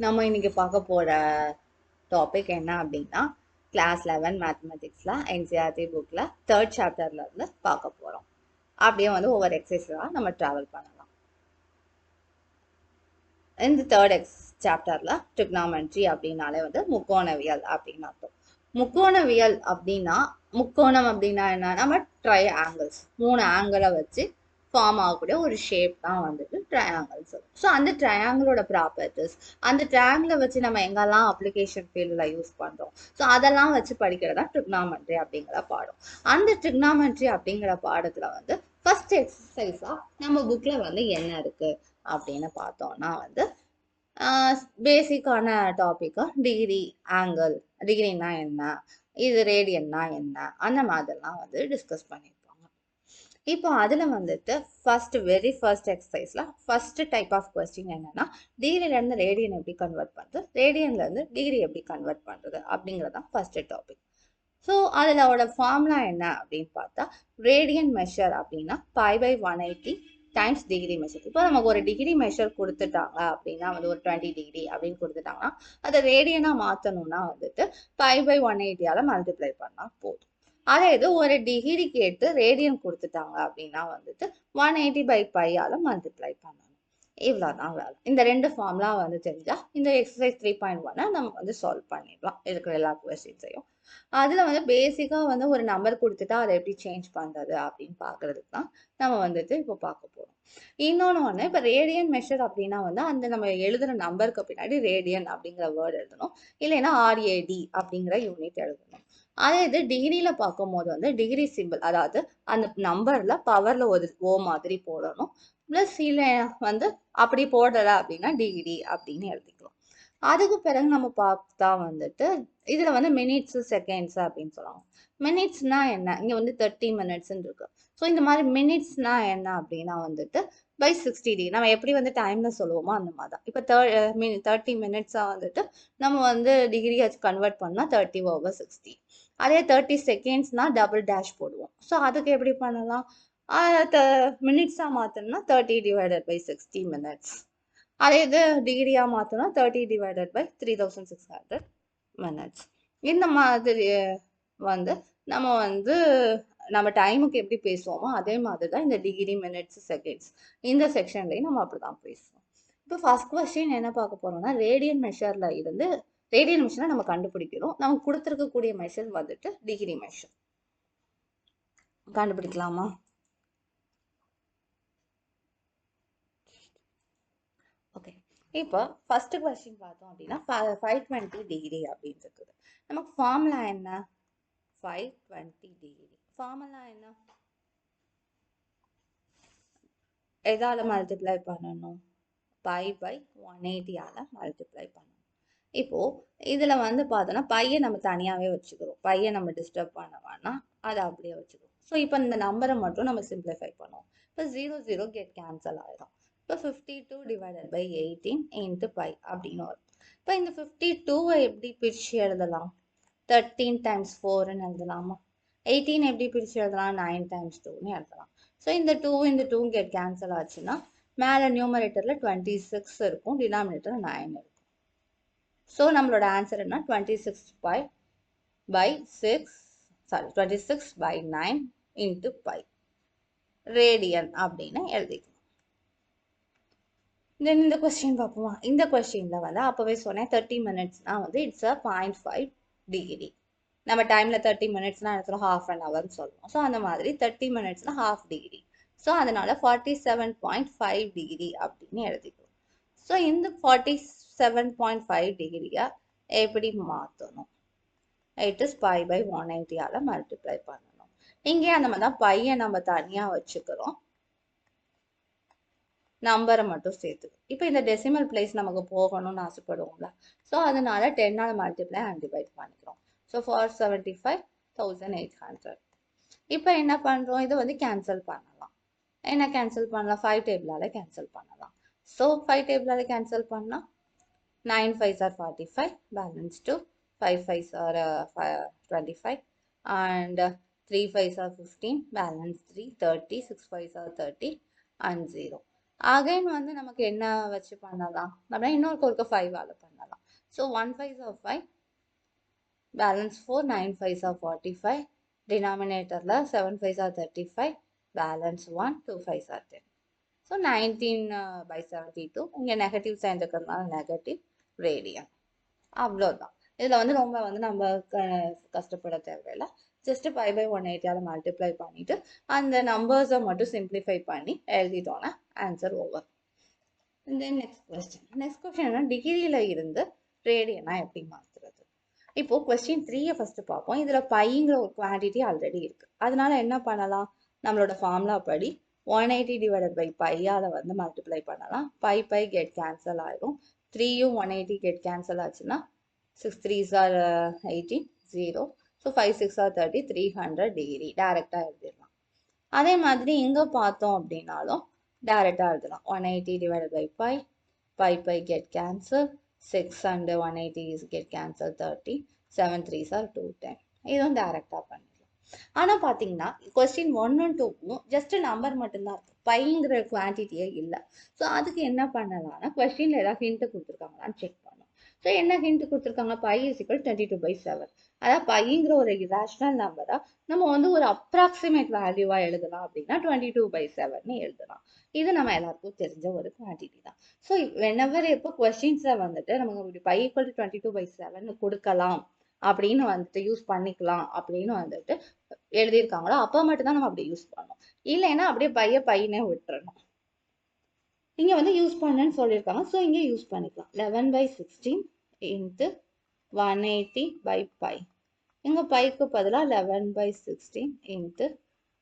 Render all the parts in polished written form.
நம்ம இன்னைக்கு பார்க்க போற டாபிக் என்ன அப்படின்னா கிளாஸ் 11 மேத்தமெட்டிக்ஸ்ல என்சிஆர்டி புக்ல 3rd சாப்டர்ல இருந்து பார்க்க போறோம். அப்படியே வந்து ஒவ்வொரு எக்ஸசைஸா நம்ம டிராவல் பண்ணலாம். இந்த 3rd சாப்டர்ல ட்ரிக்னாமெட்ரி அப்படின்னாலே வந்து முக்கோணவியல் அப்படின்னு அர்த்தம். முக்கோணவியல் அப்படின்னா முக்கோணம் அப்படின்னா என்ன, நம்ம ட்ரையாங்கிள்ஸ் 3 ஆங்கிளை வச்சு ஃபார்ம் ஆகக்கூடிய ஒரு ஷேப் தான் வந்துட்டு ட்ரையாங்கிள்ஸ். ஸோ அந்த ட்ரையாங்கிளோட ப்ராப்பர்ட்டிஸ், அந்த ட்ரையாங்கிளை வச்சு நம்ம எங்கெல்லாம் அப்ளிகேஷன் ஃபீல்டில் யூஸ் பண்ணுறோம், ஸோ அதெல்லாம் வச்சு படிக்கிறதா ட்ரிக்னாமெட்ரி அப்படிங்கிற பாடம். அந்த ட்ரிக்னாமெட்ரி அப்படிங்கிற பாடத்தில் வந்து ஃபர்ஸ்ட் எக்ஸசைஸாக நம்ம புக்கில் வந்து என்ன இருக்குது அப்படின்னு பார்த்தோம்னா வந்து பேசிக்கான டாப்பிக்காக டிகிரி, ஆங்கிள், டிகிரினா என்ன, இது ரேடியன்னா என்ன, அந்த மாதிரிலாம் வந்து டிஸ்கஸ் பண்ணியிருப்பாங்க. இப்போ அதில் வந்துட்டு வெரி ஃபர்ஸ்ட் எக்ஸசைஸில் ஃபர்ஸ்ட் டைப் ஆஃப் கொஸ்டின் என்னன்னா, டிகிரிலேருந்து ரேடியன் எப்படி கன்வெர்ட் பண்ணுறது, ரேடியன்லேருந்து டிகிரி எப்படி கன்வெர்ட் பண்ணுறது அப்படிங்கிறதான் ஃபர்ஸ்ட் டாபிக். ஸோ அதில் ஃபார்முலா என்ன அப்படின்னு பார்த்தா, ரேடியன் மெஷர் அப்படின்னா π/180 டைம்ஸ் டிகிரி மெஷர். இப்போ நமக்கு ஒரு டிகிரி மெஷர் கொடுத்துட்டாங்க அப்படின்னா வந்து ஒரு 20 டிகிரி அப்படின்னு கொடுத்துட்டாங்கன்னா அதை ரேடியனாக மாற்றணும்னா வந்துட்டு π/180 மல்டிப்ளை பண்ணால் போதும். அதே இது ஒரு டிகிரி கேட்டு ரேடியன் கொடுத்துட்டாங்க அப்படின்னா வந்துட்டு 180/π மல்டிப்ளை பண்ணணும். இவ்வளோதான் வேலை. இந்த ரெண்டு ஃபார்முலா வந்து தெரிஞ்சா இந்த எக்ஸசைஸ் 3.1 நம்ம வந்து சால்வ் பண்ணிடலாம் இருக்கிற எல்லா கொஸ்டின்ஸையும். அதில் வந்து பேசிக்காக வந்து ஒரு நம்பர் கொடுத்துட்டா அதை எப்படி சேஞ்ச் பண்ணுறது அப்படின்னு பார்க்கறதுக்கு தான் நம்ம வந்துட்டு இப்போ பார்க்க போகிறோம். இன்னொன்று இப்போ ரேடியன் மெஷர் அப்படின்னா வந்து அந்த நம்ம எழுதுகிற நம்பருக்கு பின்னாடி ரேடியன் அப்படிங்கிற வேர்டு எழுதணும், இல்லைன்னா RAD அப்படிங்கிற யூனிட் எழுதணும். அதே இது டிகிரியில் பார்க்கும்போது வந்து டிகிரி சிம்பிள், அதாவது அந்த நம்பரில் பவரில் ஒரு ஓ மாதிரி போடணும். ப்ளஸ் இல்லை வந்து அப்படி போடலை அப்படின்னா டிகிரி அப்படின்னு எழுதிக்கலாம். அதுக்கு பிறகு நம்ம பார்த்தா வந்துட்டு இதுல வந்து மினிட்ஸ், செகண்ட்ஸ் அப்படின்னு சொல்லுவாங்க. மினிட்ஸ்னா என்ன, இங்க வந்து 30 மினிட்ஸ்ன்னு இருக்கு. ஸோ இந்த மாதிரி மினிட்ஸ்னா என்ன அப்படின்னா வந்துட்டு பை 60 நம்ம எப்படி வந்து டைம்ல சொல்லுவோமோ அந்த மாதிரி தான். இப்போ 30 மினிட்ஸா வந்துட்டு நம்ம வந்து டிகிரி கன்வெர்ட் பண்ணா 30/60. அதே 30 செகண்ட்ஸ்னா டபுள் டேஷ் போடுவோம். ஸோ அதுக்கு எப்படி பண்ணலாம், மினிட்ஸா மாத்தணும்னா 30/60 மினிட்ஸ். அதே இது டிகிரியாக மாற்றணும் 30/3600 மினிட்ஸ். இந்த மாதிரி வந்து நம்ம டைமுக்கு எப்படி பேசுவோமோ அதே மாதிரி தான் இந்த டிகிரி, மினிட்ஸ், செகண்ட்ஸ் இந்த செக்ஷன்லையும் நம்ம அப்படி தான் பேசுவோம். இப்போ ஃபர்ஸ்ட் கொஸ்டின் என்ன பார்க்க போறோம்னா, ரேடியன் மெஷர்ல இருந்து ரேடியன் மெஷரை நம்ம கண்டுபிடிக்கிறோம். நமக்கு கொடுத்துருக்கக்கூடிய மெஷர் வந்துட்டு டிகிரி மெஷர். கண்டுபிடிக்கலாமா? ஓகே, இப்போ ஃபர்ஸ்ட் கொஸ்டின் பார்த்தோம் அப்படின்னா 520 டிகிரி அப்படின்னு இருக்குது. நமக்கு ஃபார்முலா என்ன, 520 டிகிரி ஃபார்முலா என்ன, எதால மல்டிப்ளை பண்ணணும், π/180 மல்டிப்ளை பண்ணணும். இப்போ இதுல வந்து பார்த்தோன்னா பையை நம்ம தனியாவே வச்சுக்கிறோம், பையை நம்ம டிஸ்டர்ப் பண்ண வேணாம், அதை அப்படியே வச்சுக்கிறோம். ஸோ இப்போ இந்த நம்பரை மட்டும் நம்ம சிம்பிளிஃபை பண்ணுவோம். இப்போ 0 கெட் கேன்சல் ஆயிடும். இப்போ 52/18 இன்ட்டு பை அப்படின்னு வரும். இப்போ இந்த 52வை எப்படி பிரித்து எழுதலாம், 13 × 4ன்னு எழுதலாமா, 18 எப்படி பிரித்து எழுதலாம், 9 × 2ன்னு எழுதலாம். ஸோ இந்த 2 கெட் கேன்சல் ஆச்சுன்னா மேலே நியூமரேட்டரில் 26 இருக்கும், டினாமினேட்டர் 9 இருக்கும். ஸோ நம்மளோட ஆன்சர் என்ன, 26/9 இன்ட்டு பை ரேடியன் அப்படின்னு எழுதிக்கலாம். தென் இந்த கொஸ்டின் பார்ப்போமா. இந்த கொஸ்டின்ல வந்து அப்பவே சொன்னேன் 30 மினிட்ஸ்னா வந்து இட்ஸ் 0.5 டிகிரி. நம்ம டைம்ல 30 மினிட்ஸ்னா எடுத்துரும் ஹாஃப் அன் ஹவர்னு சொல்லுவோம். ஸோ அந்த மாதிரி 30 மினிட்ஸ்னா ஹாஃப் டிகிரி. ஸோ அதனால 47.5 டிகிரி அப்படின்னு எழுதிக்கிறோம். ஸோ இந்த 47.5 டிகிரியை எப்படி மாற்றணும், இட் இஸ் π/180 மல்டிப்ளை பண்ணணும். இங்கே அந்த மாதிரி தான் பையை நம்ம தனியாக வச்சுக்கிறோம், நம்பரை மட்டும் சேர்த்துக்கணும். இப்போ இந்த டெசிமல் பிளேஸ் நமக்கு போகணும்னு ஆசைப்படுவோம்ல, ஸோ அதனால 10 மல்டிப்ளை அண்ட் டிவைட் பண்ணிக்கிறோம். ஸோ 475,800. இப்போ என்ன பண்ணுறோம், இதை வந்து கேன்சல் பண்ணலாம். என்ன கேன்சல் பண்ணலாம், 5 டேபிளால் கேன்சல் பண்ணலாம். ஸோ 5 டேபிளால் கேன்சல் பண்ணால் 9 5s are 45, balance 2, 5 5s are 25, and 3 5s are 15, balance 3, 30, 6 5s are 30, and 0. Again வந்து நமக்கு என்ன வச்சு பண்ணலாம் அப்படின்னா இன்னொரு 5ஆல் பண்ணலாம். So 1 5s are 5, balance 4, 9 5s are 45, denominator la 7 5s are 35, balance 1, 2 5s are 10. So 19 by 72, இங்கே நெகட்டிவ் சைன் இருக்கிறதுனால நெகட்டிவ் ரேடியன். அவ்வளோதான். இதில் வந்து ரொம்ப வந்து நம்ம கஷ்டப்பட தேவையில்லை. ஜஸ்ட் 5/180 மல்டிப்ளை பண்ணிட்டு அந்த நம்பர்ஸை மட்டும் சிம்பிளிஃபை பண்ணி எழுதிட்டோன்னா answer over. Then next question என்ன, டிகிரியில் இருந்து ரேடியனா எப்படி மாற்றுறது? இப்போ கொஸ்டின் 3 ஃபர்ஸ்ட் பார்ப்போம். இதில் பைங்கிற ஒரு குவான்டிட்டி ஆல்ரெடி இருக்கு. அதனால என்ன பண்ணலாம், நம்மளோட ஃபார்முலா படி 180 டிவைடட் பை பையால் வந்து மல்டிப்ளை பண்ணலாம். பை கெட் கேன்சல் ஆயிரும். 3யும் 180 கெட் கேன்சல் ஆச்சுன்னா 6 3s are 18, 0. So 5 6 are 30, 300 degree டைரெக்டாக எழுதிடலாம். அதே மாதிரி இங்கே பார்த்தோம் அப்படின்னாலும் டைரெக்டாக எழுதலாம். 180 divided by by get cancel, 6 and 180 is get cancel 30, 7 3s are 210. இதுவும் டைரெக்டாக பண்ணிடலாம். ஆனால் பார்த்தீங்கன்னா கொஸ்டின் 1 and 2க்கும் ஜஸ்ட் நம்பர் மட்டும்தான் இருக்கு, பைங்கிற குவான்டிட்டியே இல்லை. ஸோ அதுக்கு என்ன பண்ணலாம்னா கொஸ்டினில் ஏதாவது ஹிண்ட் கொடுத்துருக்காங்களான்னு செக் பண்ணணும். ஸோ என்ன ஹிண்ட் கொடுத்துருக்காங்க, பை இஸ் ஈக்குவல் 22/7. அதாவது பைங்கிற ஒரு இராஷனல் நம்பரை நம்ம வந்து ஒரு அப்ராக்சிமேட் வேல்யூவாக எழுதலாம் அப்படின்னா 22/7 எழுதலாம். இது நம்ம எல்லாருக்கும் தெரிஞ்ச ஒரு குவான்டிட்டி தான். ஸோ வெனவர் எப்போ கொஸ்டின்ஸை வந்துட்டு நமக்கு பை ஈக்குவல் டு 22/7 கொடுக்கலாம் அப்படின்னு வந்துட்டு யூஸ் பண்ணிக்கலாம் அப்படின்னு வந்துட்டு எழுதியிருக்காங்களோ அப்போ மட்டும்தான் நம்ம அப்படி யூஸ் பண்ணணும். இல்லைன்னா அப்படியே பையனே விட்டுறணும். இங்க வந்து யூஸ் பண்ணுன்னு சொல்லியிருக்காங்க. ஸோ இங்கே யூஸ் பண்ணிக்கலாம். 11/16 இன்ட்டு 180 பை பை. இங்கே பைக்கு பதிலாக 11/16 இன்ட்டு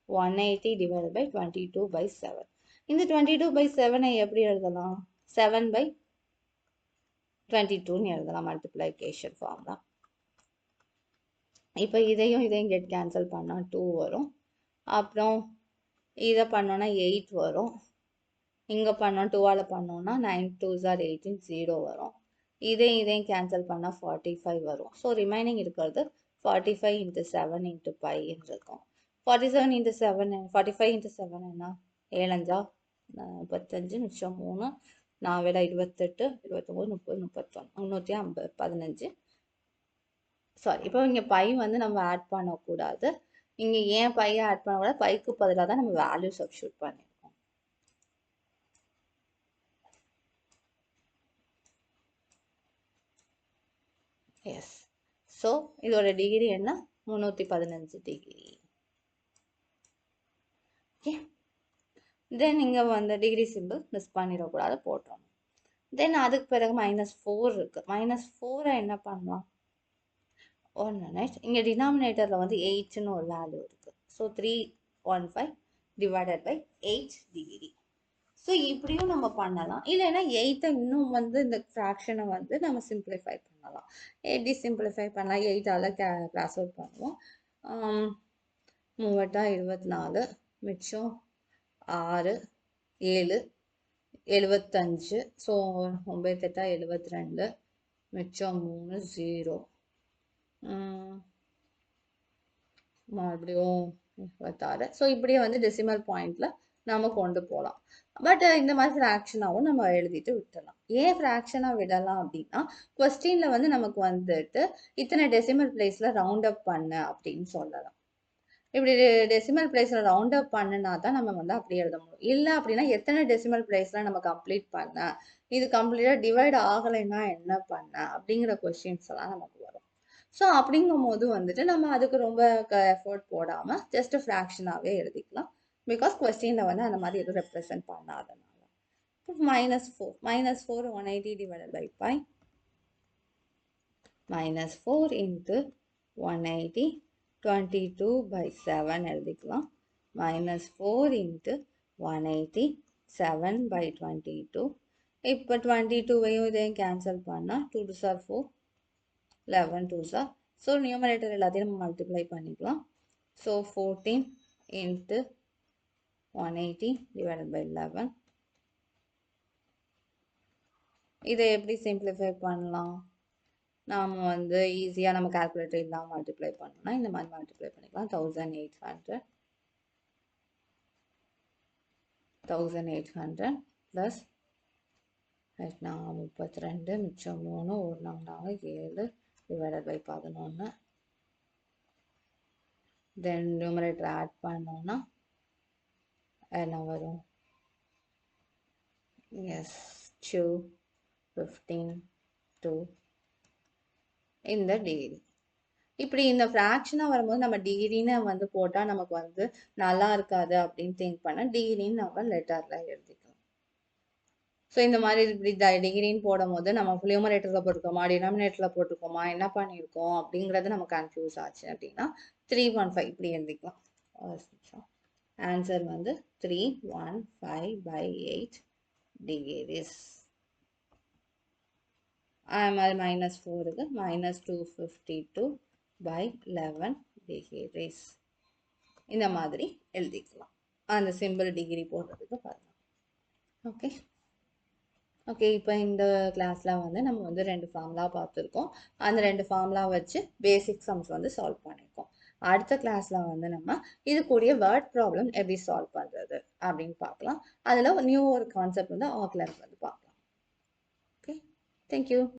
180 டிவைட் பை 22/7. இந்த 22/7 எப்படி எழுதலாம், 7/22 எழுதலாம் மல்டிப்ளிகேஷன் ஃபார்ம்லாம். இப்போ இதையும் கெட் கேன்சல் பண்ணால் 2 வரும். அப்புறம் இதை பண்ணோன்னா 8 வரும். இங்கே பண்ணோம் 2ஆல் பண்ணோன்னா 9 2s are 18, 0 வரும். இதையும் கேன்சல் பண்ணால் 45 வரும். ஸோ ரிமைனிங் இருக்கிறது 45 இன்ட்டு 7 இன்ட்டு பைன்னு இருக்கும். 47 இன்ட்டு 7 45 இன்ட்டு 7 என்ன, 7 5 35, மிச்சம் 3, 4 28, 29 30 31 350 15. சாரி, இப்போ இங்கே பை வந்து நம்ம ஆட் பண்ணக்கூடாது. இங்கே ஏன் பையை ஆட் பண்ணக்கூடாது, பைக்கு பதிலாக தான் நம்ம வேல்யூ சப்ஸ்டியூட் பண்ணிருக்கோம். எஸ். ஸோ இதோட டிகிரி என்ன, 315 டிகிரி. ஓகே. தென் இங்கே வந்து டிகிரி சிம்பிள் மிஸ் பண்ணிடக்கூடாது, போட்டோம். தென் அதுக்கு பிறகு -4 இருக்கு. -4 என்ன பண்ணலாம், ஒன் மினிட். இங்கே டினாமினேட்டரில் வந்து 8ன்னு ஒரு வேல்யூ இருக்கு. So 315 divided by 8 degree. So இப்படியும் நம்ம பண்ணலாம். இல்லைன்னா 8 இன்னும் வந்து இந்த ஃப்ராக்ஷனை வந்து நம்ம சிம்பிளிஃபை பண்ணலாம். எப்படி சிம்பிளிஃபை பண்ணலாம், 8ஆல் கிராஸ் அவுட் பண்ணுவோம். 3 24, மிச்சம் 6 7 75. ஸோ 9 72, மிச்சம் 3 0. மறுபடியும் 26. ஸோ இப்படியே வந்து டெசிமல் பாயிண்ட்ல நம்ம கொண்டு போகலாம். பட் இந்த மாதிரி ஃப்ராக்ஷனாகவும் நம்ம எழுதிட்டு விட்டுடலாம். ஏன் ஃப்ராக்ஷனாக விடலாம் அப்படின்னா கொஸ்டின்ல வந்து நமக்கு வந்துட்டு இத்தனை டெசிமல் பிளேஸ்ல ரவுண்ட் அப் பண்ண அப்படின்னு சொல்லலாம். இப்படி டெசிமல் பிளேஸ்ல ரவுண்ட் அப் பண்ணுனா தான் நம்ம வந்து அப்படி எழுத முடியும். இல்லை அப்படின்னா எத்தனை டெசிமல் பிளேஸ்ல நம்ம கம்ப்ளீட் பண்ண, இது கம்ப்ளீட்டா டிவைட் ஆகலைன்னா என்ன பண்ண அப்படிங்கிற கொஸ்டின்ஸ் எல்லாம் நமக்கு வரும். ஸோ அப்படிங்கும் போது வந்துட்டு நம்ம அதுக்கு ரொம்ப எஃபர்ட் போடாம ஜஸ்ட் ஃப்ராக்ஷனாகவே எழுதிக்கலாம். பிகாஸ் கொஸ்டின்ல வந்து அந்த மாதிரி எதுவும் ரெப்ரசென்ட் பண்ணாதனால. -4 180 டிவைடட் பை பை, -4 இன்ட்டு 180 22/7 எழுதிக்கலாம். -4 இன்ட்டு 180 7/22. இப்போ 22வையும் இதையும் கேன்சல் பண்ணால் 2 2s are 4, 11 2s are. So numerator எல்லாத்தையும் நம்ம மல்டிப்ளை பண்ணிக்கலாம். So 14 into 180 divided by 11. இதை எப்படி சிம்பிளிஃபை பண்ணலாம், நாம் வந்து ஈஸியாக நம்ம கால்குலேட்டர் இல்லாமல் மல்டிப்ளை பண்ணோம்னா இந்த மாதிரி மல்டிப்ளை பண்ணிக்கலாம். 1800 ப்ளஸ் நாங்கள் 32 மிச்சம் 3 ஒரு நாங்கள் 7 divided by 11. Then numerator add பண்ணோம்னா என்ன வரும்? எஸ் 2 15 2 இந்த டிகிரி. இப்படி இந்த ஃப்ராக்ஷனாக வரும்போது நம்ம டிகிரின்னு வந்து போட்டால் நமக்கு வந்து நல்லா இருக்காது அப்படின்னு திங்க் பண்ண டிகிரின்னு நம்ம லெட்டரில் எழுதிக்கலாம். ஸோ இந்த மாதிரி இப்படி டிகிரின்னு போடும் போது நம்ம நியூமரேட்டரில் போட்டிருக்கோமா டினாமினேட்டரில் போட்டிருக்கோமா என்ன பண்ணியிருக்கோம் அப்படிங்கிறது நம்ம கன்ஃபியூஸ் ஆச்சு அப்படின்னா 315 இப்படி எழுதிக்கலாம். ஆன்சர் வந்து 315/8 degrees. அது -4 இருக்கு -252/11 degrees. இந்த மாதிரி எழுதிக்கலாம். அந்த சிம்பிள் டிகிரி போடுறதுக்கு பாருங்க. ஓகே ஓகே இப்போ இந்த கிளாஸில் வந்து நம்ம வந்து 2 ஃபார்முலா பார்த்துருக்கோம். அந்த 2 ஃபார்முலா வச்சு பேசிக் சம்ஸ் வந்து சால்வ் பண்ணியிருக்கோம். அடுத்த கிளாஸில் வந்து நம்ம இது கூடிய வேர்ட் ப்ராப்ளம் எப்படி சால்வ் பண்ணுறது அப்படின்னு பார்க்கலாம். அதில் நியூ ஒரு கான்செப்ட் வந்து ஆக்லர் வந்து பார்க்கலாம். Okay thank you.